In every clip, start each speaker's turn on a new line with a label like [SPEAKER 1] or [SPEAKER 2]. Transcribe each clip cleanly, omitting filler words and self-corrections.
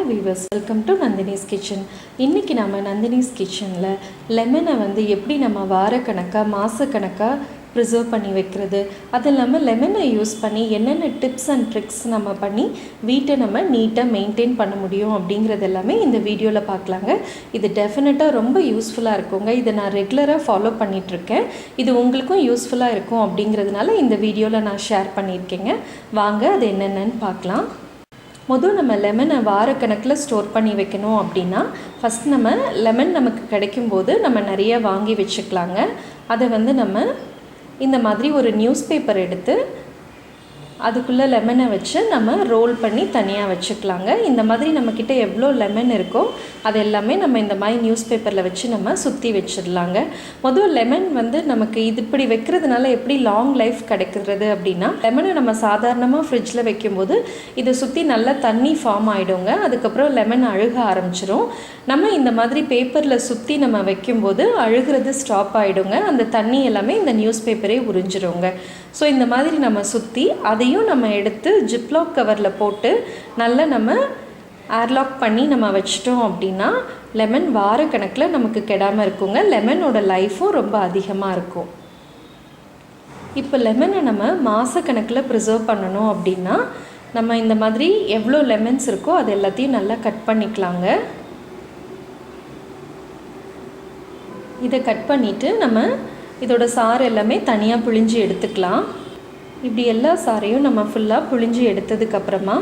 [SPEAKER 1] viewers, welcome to Nandhinis Kitchen. இன்னைக்கு நாம Nandhinis Kitchenல லெமனை வந்து எப்படி நம்ம வாரக்கணக்கா மாசக்கணக்கா ப்ரிசர்வ் பண்ணி வைக்கிறது, அது இல்லாமல் லெமனை யூஸ் பண்ணி என்னென்ன டிப்ஸ் அண்ட் ட்ரிக்ஸ் நம்ம பண்ணி வீட்டை நம்ம நீட்டாக மெயின்டைன் பண்ண முடியும் அப்படிங்கிறது எல்லாமே இந்த வீடியோவில் பார்க்கலாங்க. இது டெஃபினட்டாக ரொம்ப யூஸ்ஃபுல்லாக இருக்குங்க. இதை நான் ரெகுலராக ஃபாலோ பண்ணிகிட்ருக்கேன். இது உங்களுக்கும் யூஸ்ஃபுல்லாக இருக்கும் அப்படிங்கிறதுனால இந்த வீடியோவில் நான் ஷேர் பண்ணியிருக்கேங்க. வாங்க அது என்னென்னு பார்க்கலாம். முதல் நம்ம லெமனை வாரக்கணக்கில் ஸ்டோர் பண்ணி வைக்கணும் அப்படின்னா ஃபஸ்ட் நம்ம லெமன் நமக்கு கிடைக்கும்போது நம்ம நிறைய வாங்கி வச்சுக்கலாங்க. அதை வந்து நம்ம இந்த மாதிரி ஒரு நியூஸ் பேப்பர் எடுத்து அதுக்குள்ளே லெமனை வச்சு நம்ம ரோல் பண்ணி தனியாக வச்சுக்கலாங்க. இந்த மாதிரி நம்மக்கிட்ட எவ்வளோ லெமன் இருக்கோ அது எல்லாமே நம்ம இந்த மாதிரி நியூஸ் பேப்பரில் வச்சு நம்ம சுற்றி வச்சிடலாங்க. முதல் லெமன் வந்து நமக்கு இது இப்படி வைக்கிறதுனால எப்படி லாங் லைஃப் கிடைக்கிறது அப்படின்னா, லெமனை நம்ம சாதாரணமாக ஃப்ரிட்ஜில் வைக்கும்போது இதை சுற்றி நல்லா தண்ணி ஃபார்ம் ஆகிடுங்க. அதுக்கப்புறம் லெமன் அழுக ஆரம்பிச்சிடும். நம்ம இந்த மாதிரி பேப்பரில் சுற்றி நம்ம வைக்கும்போது அழுகிறது ஸ்டாப் ஆகிடுங்க. அந்த தண்ணி எல்லாமே இந்த நியூஸ் பேப்பரே உறிஞ்சிடுங்க. ஸோ இந்த மாதிரி நம்ம சுற்றி அதையும் நம்ம எடுத்து ஜிப்லாக் கவரில் போட்டு நல்லா நம்ம ஏர்லாக் பண்ணி நம்ம வச்சிட்டோம் அப்படின்னா லெமன் வாரக்கணக்கில் நமக்கு கெடாமல் இருக்குங்க. லெமனோட லைஃப்பும் ரொம்ப அதிகமாக இருக்கும். இப்போ லெமனை நம்ம மாதக்கணக்கில் ப்ரிசர்வ் பண்ணணும் அப்படின்னா நம்ம இந்த மாதிரி எவ்வளோ லெமன்ஸ் இருக்கோ அது எல்லாத்தையும் நல்லா கட் பண்ணிக்கலாங்க. இதை கட் பண்ணிவிட்டு நம்ம இதோட சாறு எல்லாமே தனியாக புழிஞ்சு எடுத்துக்கலாம். இப்படி எல்லா சாறையும் நம்ம ஃபுல்லாக புழிஞ்சு எடுத்ததுக்கப்புறமா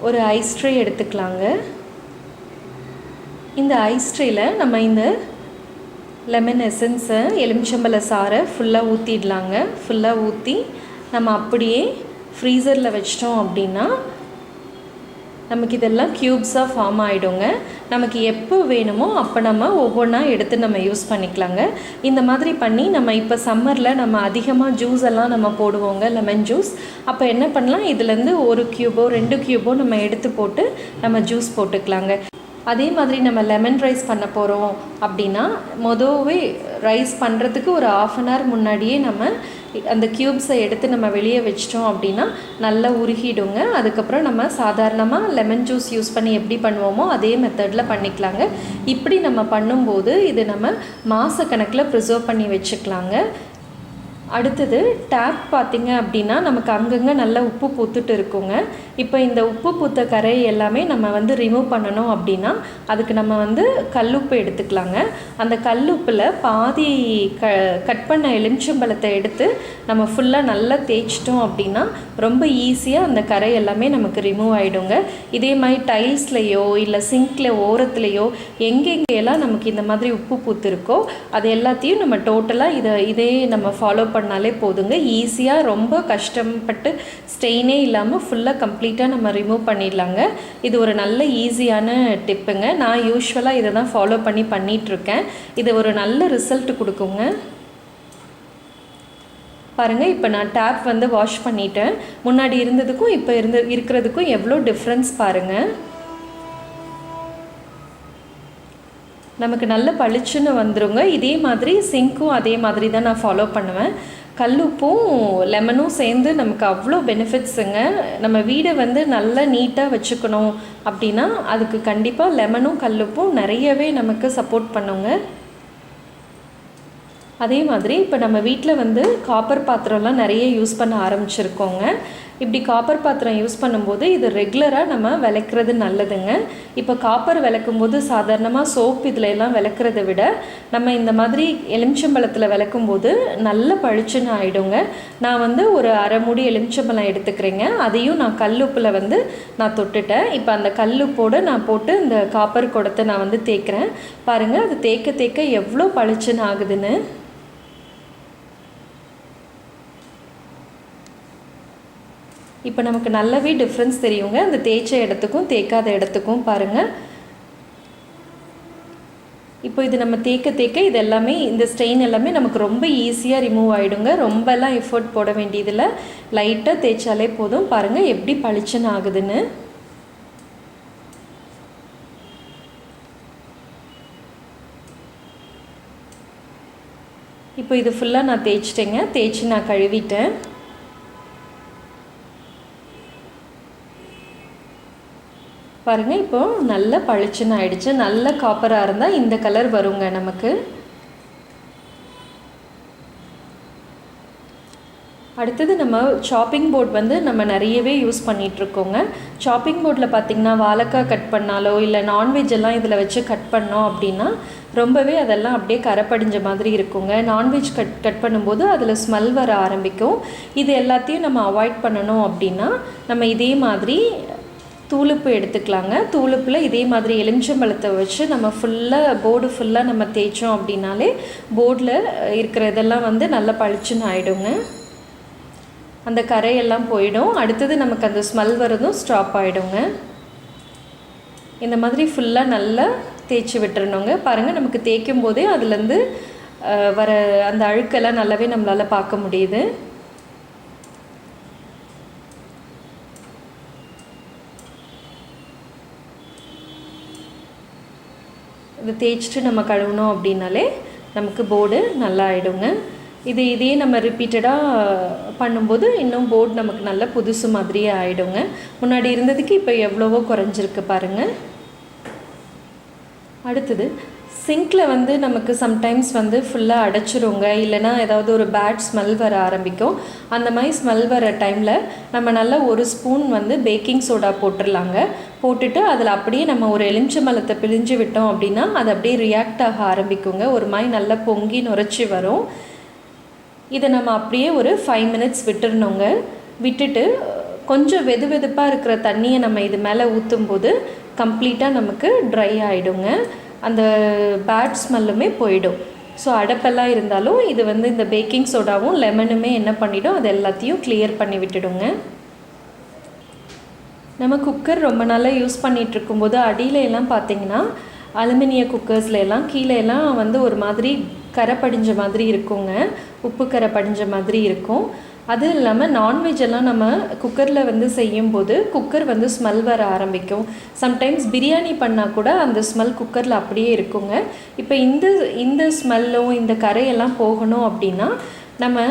[SPEAKER 1] ஒரு ஐஸ் ட்ரே எடுத்துக்கலாங்க. இந்த ஐஸ் ட்ரேயில் நம்ம இந்த லெமன் எசன்ஸை எலுமிச்சம்பழ சாறை ஃபுல்லாக ஊற்றிடலாங்க. ஃபுல்லாக ஊற்றி நம்ம அப்படியே ஃப்ரீசரில் வச்சிட்டோம் அப்படின்னா நமக்கு இதெல்லாம் க்யூப்ஸாக ஃபார்ம் ஆகிடுங்க. நமக்கு எப்போ வேணுமோ அப்போ நம்ம ஒவ்வொன்றா எடுத்து நம்ம யூஸ் பண்ணிக்கலாங்க. இந்த மாதிரி பண்ணி நம்ம இப்போ சம்மரில் நம்ம அதிகமாக ஜூஸ் எல்லாம் நம்ம போடுவோங்க, லெமன் ஜூஸ். அப்போ என்ன பண்ணலாம், இதுலேருந்து ஒரு க்யூபோ 2 க்யூபோ நம்ம எடுத்து போட்டு நம்ம ஜூஸ் போட்டுக்கலாங்க. அதே மாதிரி நம்ம லெமன் ரைஸ் பண்ண போகிறோம் அப்படின்னா முதவே ரைஸ் பண்ணுறதுக்கு ஒரு 1/2 அன் ஹவர் முன்னாடியே நம்ம அந்த க்யூப்ஸை எடுத்து நம்ம வெளியே வச்சிட்டோம் அப்படின்னா நல்லா உருகிடுங்க. அதுக்கப்புறம் நம்ம சாதாரணமாக லெமன் ஜூஸ் யூஸ் பண்ணி எப்படி பண்ணுவோமோ அதே மெத்தடில் பண்ணிக்கலாங்க. இப்படி நம்ம பண்ணும்போது இது நம்ம மாதக்கணக்கில் ப்ரிசர்வ் பண்ணி வச்சுக்கலாங்க. அடுத்தது டேப் பார்த்திங்க அப்படின்னா நமக்கு அங்கங்கே நல்லா உப்பு பூத்துட்டு இருக்குங்க. இப்போ இந்த உப்பு பூத்த கரை எல்லாமே நம்ம வந்து ரிமூவ் பண்ணணும் அப்படின்னா அதுக்கு நம்ம வந்து கல்லுப்பு எடுத்துக்கலாங்க. அந்த கல்லுப்பில் பாதி கட் பண்ண எலுமிச்சம்பழத்தை எடுத்து நம்ம ஃபுல்லாக நல்லா தேய்ச்சிட்டோம் அப்படின்னா ரொம்ப ஈஸியாக அந்த கரை எல்லாமே நமக்கு ரிமூவ் ஆகிடுங்க. இதே மாதிரி டைல்ஸ்லையோ இல்லை சிங்க்கில் ஓரத்துலையோ எங்கெங்கெல்லாம் நமக்கு இந்த மாதிரி உப்பு பூத்துருக்கோ அது எல்லாத்தையும் நம்ம டோட்டலாக இதே நம்ம ஃபாலோ பண்ணாலே போதுங்க. ஈஸியாக ரொம்ப கஷ்டப்பட்டு ஸ்டெயினே இல்லாமல் ஃபுல்லாக கம்ப்ளீட்டாக நம்ம ரிமூவ் பண்ணிடலாங்க. இது ஒரு நல்ல ஈஸியான டிப்புங்க. நான் யூஸ்வலாக இதை தான் ஃபாலோ பண்ணிகிட்ருக்கேன். இது ஒரு நல்ல ரிசல்ட் கொடுக்குங்க. பாருங்கள், இப்போ நான் டேப் வந்து வாஷ் பண்ணிட்டேன். முன்னாடி இருந்ததுக்கும் இப்போ இருக்கிறதுக்கும் எவ்வளோ டிஃப்ரென்ஸ் பாருங்கள். நமக்கு நல்ல பளிச்சுன்னு வந்துருங்க. இதே மாதிரி சிங்க்கும் அதே மாதிரி தான் நான் ஃபாலோ பண்ணுவேன். கல்லுப்பும் லெமனும் சேர்ந்து நமக்கு அவ்வளோ பெனிஃபிட்ஸுங்க. நம்ம வீடை வந்து நல்லா நீட்டாக வச்சுக்கணும் அப்படின்னா அதுக்கு கண்டிப்பாக லெமனும் கல்லுப்பும் நிறையவே நமக்கு சப்போர்ட் பண்ணுங்க. அதே மாதிரி இப்போ நம்ம வீட்டில் வந்து காப்பர் பாத்திரம்லாம் நிறைய யூஸ் பண்ண ஆரம்பிச்சிருக்கோங்க. இப்படி காப்பர் பாத்திரம் யூஸ் பண்ணும்போது இது ரெகுலராக நம்ம விளக்குறது நல்லதுங்க. இப்போ காப்பர் விளக்கும் போது சாதாரணமாக சோப் இதில் எல்லாம் விளக்குறதை விட நம்ம இந்த மாதிரி எலுமிச்சம்பழத்தில் விளக்கும் போது நல்ல பளிச்சுன்னு ஆகிடுங்க. நான் வந்து ஒரு 1/2 மூடி எலுமிச்சம்பழம் எடுத்துக்கிறேங்க. அதையும் நான் கல்லுப்பில் வந்து நான் தொட்டுட்டேன். இப்போ அந்த கல்லுப்போடு நான் போட்டு இந்த காப்பர் குடத்தை நான் வந்து தேய்க்கிறேன். பாருங்கள், அது தேய்க்க தேய்க்க எவ்வளோ பளிச்சுன்னு ஆகுதுன்னு. இப்போ நமக்கு நல்லாவே டிஃப்ரென்ஸ் தெரியுங்க, அந்த தேய்ச்ச இடத்துக்கும் தேய்க்காத இடத்துக்கும் பாருங்கள். இப்போ இது நம்ம தேய்க்க தேய்க்க இது எல்லாமே இந்த ஸ்டெயின் எல்லாமே நமக்கு ரொம்ப ஈஸியாக ரிமூவ் ஆகிடுங்க. ரொம்பலாம் எஃபர்ட் போட வேண்டியதில்லை, லைட்டாக தேய்ச்சாலே போதும். பாருங்கள் எப்படி பளிச்சுன்னு ஆகுதுன்னு. இப்போ இது ஃபுல்லாக நான் தேய்ச்சிட்டேங்க. தேய்ச்சி நான் கழுவிட்டேன். பாருங்கள், இப்போது நல்ல பளிச்சுன்னு ஆயிடுச்சு. நல்ல காப்பராக இருந்தால் இந்த கலர் வருங்க நமக்கு. அடுத்தது நம்ம சாப்பிங் போர்ட் வந்து நம்ம நிறையவே யூஸ் பண்ணிகிட்ருக்கோங்க. சாப்பிங் போர்டில் பார்த்திங்கன்னா வாழைக்காய் கட் பண்ணாலோ இல்லை நான்வெஜ் எல்லாம் இதில் வச்சு கட் பண்ணோம் அப்படின்னா ரொம்பவே அதெல்லாம் அப்படியே கரைப்படிஞ்ச மாதிரி இருக்குங்க. நான்வெஜ் கட் பண்ணும்போது அதில் ஸ்மெல் வர ஆரம்பிக்கும். இது எல்லாத்தையும் நம்ம அவாய்ட் பண்ணணும் அப்படின்னா நம்ம இதே மாதிரி தூளுப்பு எடுத்துக்கலாங்க. தூளுப்பில் இதே மாதிரி எலுமிச்சம்பழத்தை வச்சு நம்ம போர்டு ஃபுல்லாக நம்ம தேய்ச்சோம் அப்படின்னாலே போர்டில் இருக்கிற இதெல்லாம் வந்து நல்லா பளிச்சுன்னு ஆகிடுங்க. அந்த கரையெல்லாம் போயிடும். அடுத்தது நமக்கு அந்த ஸ்மெல் வரதும் ஸ்டாப் ஆகிடுங்க. இந்த மாதிரி ஃபுல்லாக நல்லா தேய்ச்சி விட்டுறணுங்க. பாருங்கள், நமக்கு தேய்க்கும் போதே அதுலேருந்து வர அந்த அழுக்கெல்லாம் நல்லாவே நம்மளால் பார்க்க முடியுது. இதை தேய்ச்சிட்டு நம்ம கழுவினோம் அப்படின்னாலே நமக்கு போர்டு நல்லா ஆகிடுங்க. இதே நம்ம ரிப்பீட்டடாக பண்ணும்போது இன்னும் போர்டு நமக்கு நல்ல புதுசு மாதிரியே ஆகிடுங்க. முன்னாடி இருந்ததுக்கு இப்போ எவ்வளவோ குறைஞ்சிருக்கு பாருங்கள். அடுத்தது சிங்கில் வந்து நமக்கு சம்டைம்ஸ் வந்து ஃபுல்லாக அடைச்சிருங்க, இல்லைனா ஏதாவது ஒரு பேட் ஸ்மெல் வர ஆரம்பிக்கும். அந்த மாதிரி ஸ்மெல் வர டைமில் நம்ம நல்லா ஒரு ஸ்பூன் வந்து பேக்கிங் சோடா போட்டுடலாங்க. போட்டுட்டு அதில் அப்படியே நம்ம ஒரு எலுமிச்சம்பழத்தை பிழிஞ்சு விட்டோம் அப்படின்னா அது அப்படியே ரியாக்ட் ஆக ஆரம்பிக்குங்க. ஒரு மாதிரி நல்லா பொங்கி நுரைச்சி வரும். இதை நம்ம அப்படியே ஒரு 5 மினிட்ஸ் விட்டுறணுங்க. விட்டுட்டு கொஞ்சம் வெதுப்பாக இருக்கிற தண்ணியை நம்ம இது மேலே ஊற்றும் போது கம்ப்ளீட்டாக நமக்கு ட்ரை ஆகிடுங்க. அந்த பேட் ஸ்மெல்லுமே போயிடும். ஸோ அடைப்பெல்லாம் இருந்தாலும் இது வந்து இந்த பேக்கிங் சோடாவும் லெமனுமே என்ன பண்ணிடும், அது எல்லாத்தையும் கிளியர் பண்ணி விட்டுடுங்க. நம்ம குக்கர் ரொம்ப நாளாக யூஸ் பண்ணிகிட்டு இருக்கும்போது அடியில எல்லாம் பார்த்திங்கன்னா அலுமினிய குக்கர்ஸில் எல்லாம் கீழே எல்லாம் வந்து ஒரு மாதிரி கரை படிஞ்ச மாதிரி இருக்குங்க. உப்பு கரை படிஞ்ச மாதிரி இருக்கும். அது இல்லாமல் நான்வெஜ் எல்லாம் நம்ம குக்கரில் வந்து செய்யும்போது குக்கர் வந்து ஸ்மெல் வர ஆரம்பிக்கும். சம்டைம்ஸ் பிரியாணி பண்ணால் கூட அந்த ஸ்மெல் குக்கரில் அப்படியே இருக்குங்க. இப்போ இந்த ஸ்மெல்லும் இந்த கரையெல்லாம் போகணும் அப்படின்னா நம்ம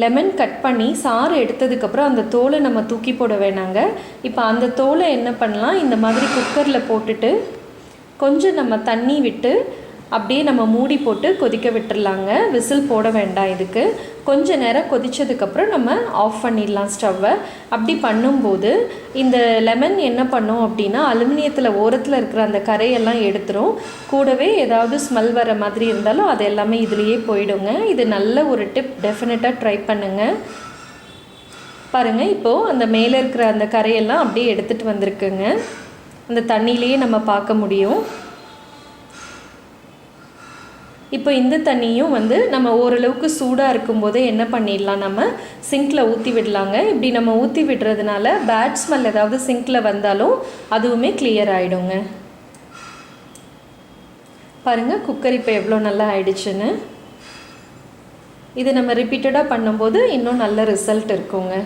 [SPEAKER 1] லெமன் கட் பண்ணி சாறு எடுத்ததுக்கப்புறம் அந்த தோலை நம்ம தூக்கி போட வேணாங்க. இப்போ அந்த தோலை என்ன பண்ணலாம், இந்த மாதிரி குக்கரில் போட்டுட்டு கொஞ்சம் நம்ம தண்ணி விட்டு அப்படியே நம்ம மூடி போட்டு கொதிக்க விட்டுடலாங்க. விசில் போட வேண்டாம். இதுக்கு கொஞ்சம் நேரம் கொதித்ததுக்கப்புறம் நம்ம ஆஃப் பண்ணிடலாம் ஸ்டவ்வை. அப்படி பண்ணும்போது இந்த லெமன் என்ன பண்ணும் அப்படின்னா அலுமினியத்தில் ஓரத்தில் இருக்கிற அந்த கரையெல்லாம் எடுத்துரும். கூடவே ஏதாவது ஸ்மெல் வர மாதிரி இருந்தாலும் அது எல்லாமே இதுலேயே போயிடுங்க. இது நல்ல ஒரு டிப், டெஃபினட்டாக ட்ரை பண்ணுங்கள். பாருங்கள், இப்போது அந்த மேலே இருக்கிற அந்த கரையெல்லாம் அப்படியே எடுத்துகிட்டு வந்திருக்குங்க. அந்த தண்ணியிலேயே நம்ம பார்க்க முடியும். இப்போ இந்த தண்ணியும் வந்து நம்ம ஓரளவுக்கு சூடாக இருக்கும்போதே என்ன பண்ணிடலாம், நம்ம சிங்கில் ஊற்றி விடலாங்க. இப்படி நம்ம ஊற்றி விடுறதுனால பேட் ஸ்மெல் ஏதாவது சிங்கில் வந்தாலும் அதுவுமே கிளியர் ஆகிடுங்க. பாருங்கள், குக்கர் இப்போ எவ்வளோ நல்லா ஆயிடுச்சுன்னு. இது நம்ம ரிப்பீட்டடாக பண்ணும்போது இன்னும் நல்ல ரிசல்ட் இருக்குங்க.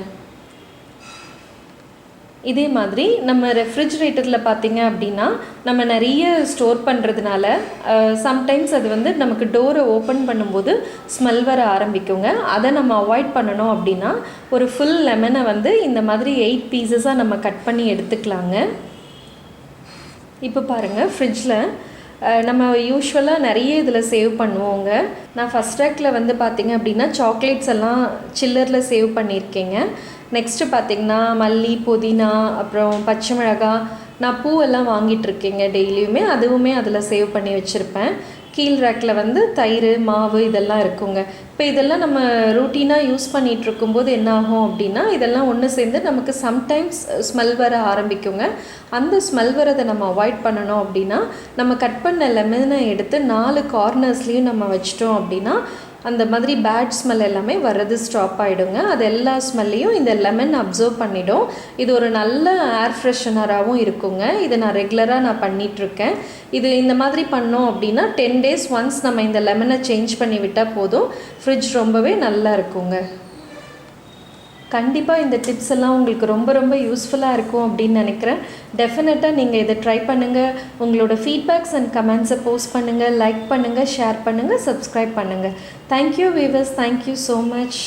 [SPEAKER 1] இதே மாதிரி நம்ம ரெஃப்ரிஜிரேட்டரில் பார்த்திங்க அப்படின்னா நம்ம நிறைய ஸ்டோர் பண்ணுறதுனால சம்டைம்ஸ் அது வந்து நமக்கு டோரை ஓப்பன் பண்ணும்போது ஸ்மெல் வர ஆரம்பிக்குங்க. அதை நம்ம அவாய்ட் பண்ணணும் அப்படின்னா ஒரு ஃபுல் லெமனை வந்து இந்த மாதிரி 8 பீசஸாக நம்ம கட் பண்ணி எடுத்துக்கலாங்க. இப்போ பாருங்கள், ஃப்ரிட்ஜில் நம்ம யூஸ்வலாக நிறைய இதில் சேவ் பண்ணுவோங்க. நான் ஃபஸ்ட் ரேக்கில் வந்து பார்த்திங்க அப்படின்னா சாக்லேட்ஸ் எல்லாம் சில்லரில் சேவ் பண்ணியிருக்கேங்க. நெக்ஸ்ட்டு பார்த்திங்கன்னா மல்லி, புதினா, அப்புறம் பச்சை மிளகாய், நான் பூவெல்லாம் வாங்கிட்டுருக்கேங்க டெய்லியுமே. அதுவுமே அதில் சேவ் பண்ணி வச்சுருப்பேன். கீழ் ரேக்கில் வந்து தயிர், மாவு இதெல்லாம் இருக்குங்க. இப்போ இதெல்லாம் நம்ம ரூட்டீனாக யூஸ் பண்ணிகிட்ருக்கும்போது என்ன ஆகும் அப்படின்னா இதெல்லாம் ஒன்று சேர்ந்து நமக்கு சம்டைம்ஸ் ஸ்மெல் வர ஆரம்பிக்குங்க. அந்த ஸ்மெல் வரதை நம்ம அவாய்ட் பண்ணணும் அப்படின்னா நம்ம கட் பண்ண லெமனை எடுத்து 4 கார்னர்ஸ்லேயும் நம்ம வச்சிட்டோம் அப்படின்னா அந்த மாதிரி பேட் ஸ்மெல் எல்லாமே வர்றது ஸ்டாப் ஆகிடுங்க. அது எல்லா ஸ்மெல்லையும் இந்த லெமன் அப்சர்வ் பண்ணிடும். இது ஒரு நல்ல ஏர் ஃப்ரெஷ்னராகவும் இருக்குங்க. இதை நான் ரெகுலராக பண்ணிகிட்ருக்கேன். இது இந்த மாதிரி பண்ணோம் அப்படின்னா 10 days ஒன்ஸ் நம்ம இந்த லெமனை சேஞ்ச் பண்ணி விட்டால் போதும். ஃப்ரிட்ஜ் ரொம்பவே நல்லா இருக்குங்க. கண்டிப்பாக இந்த டிப்ஸ் எல்லாம் உங்களுக்கு ரொம்ப யூஸ்ஃபுல்லாக இருக்கும் அப்படின்னு நினைக்கிறேன். டெஃபினட்டாக நீங்கள் இதை ட்ரை பண்ணுங்கள். உங்களோட ஃபீட்பேக்ஸ் அண்ட் கமெண்ட்ஸை போஸ்ட் பண்ணுங்கள், லைக் பண்ணுங்கள், ஷேர் பண்ணுங்கள், சப்ஸ்கிரைப் பண்ணுங்கள். Thank you viewers, thank you so much.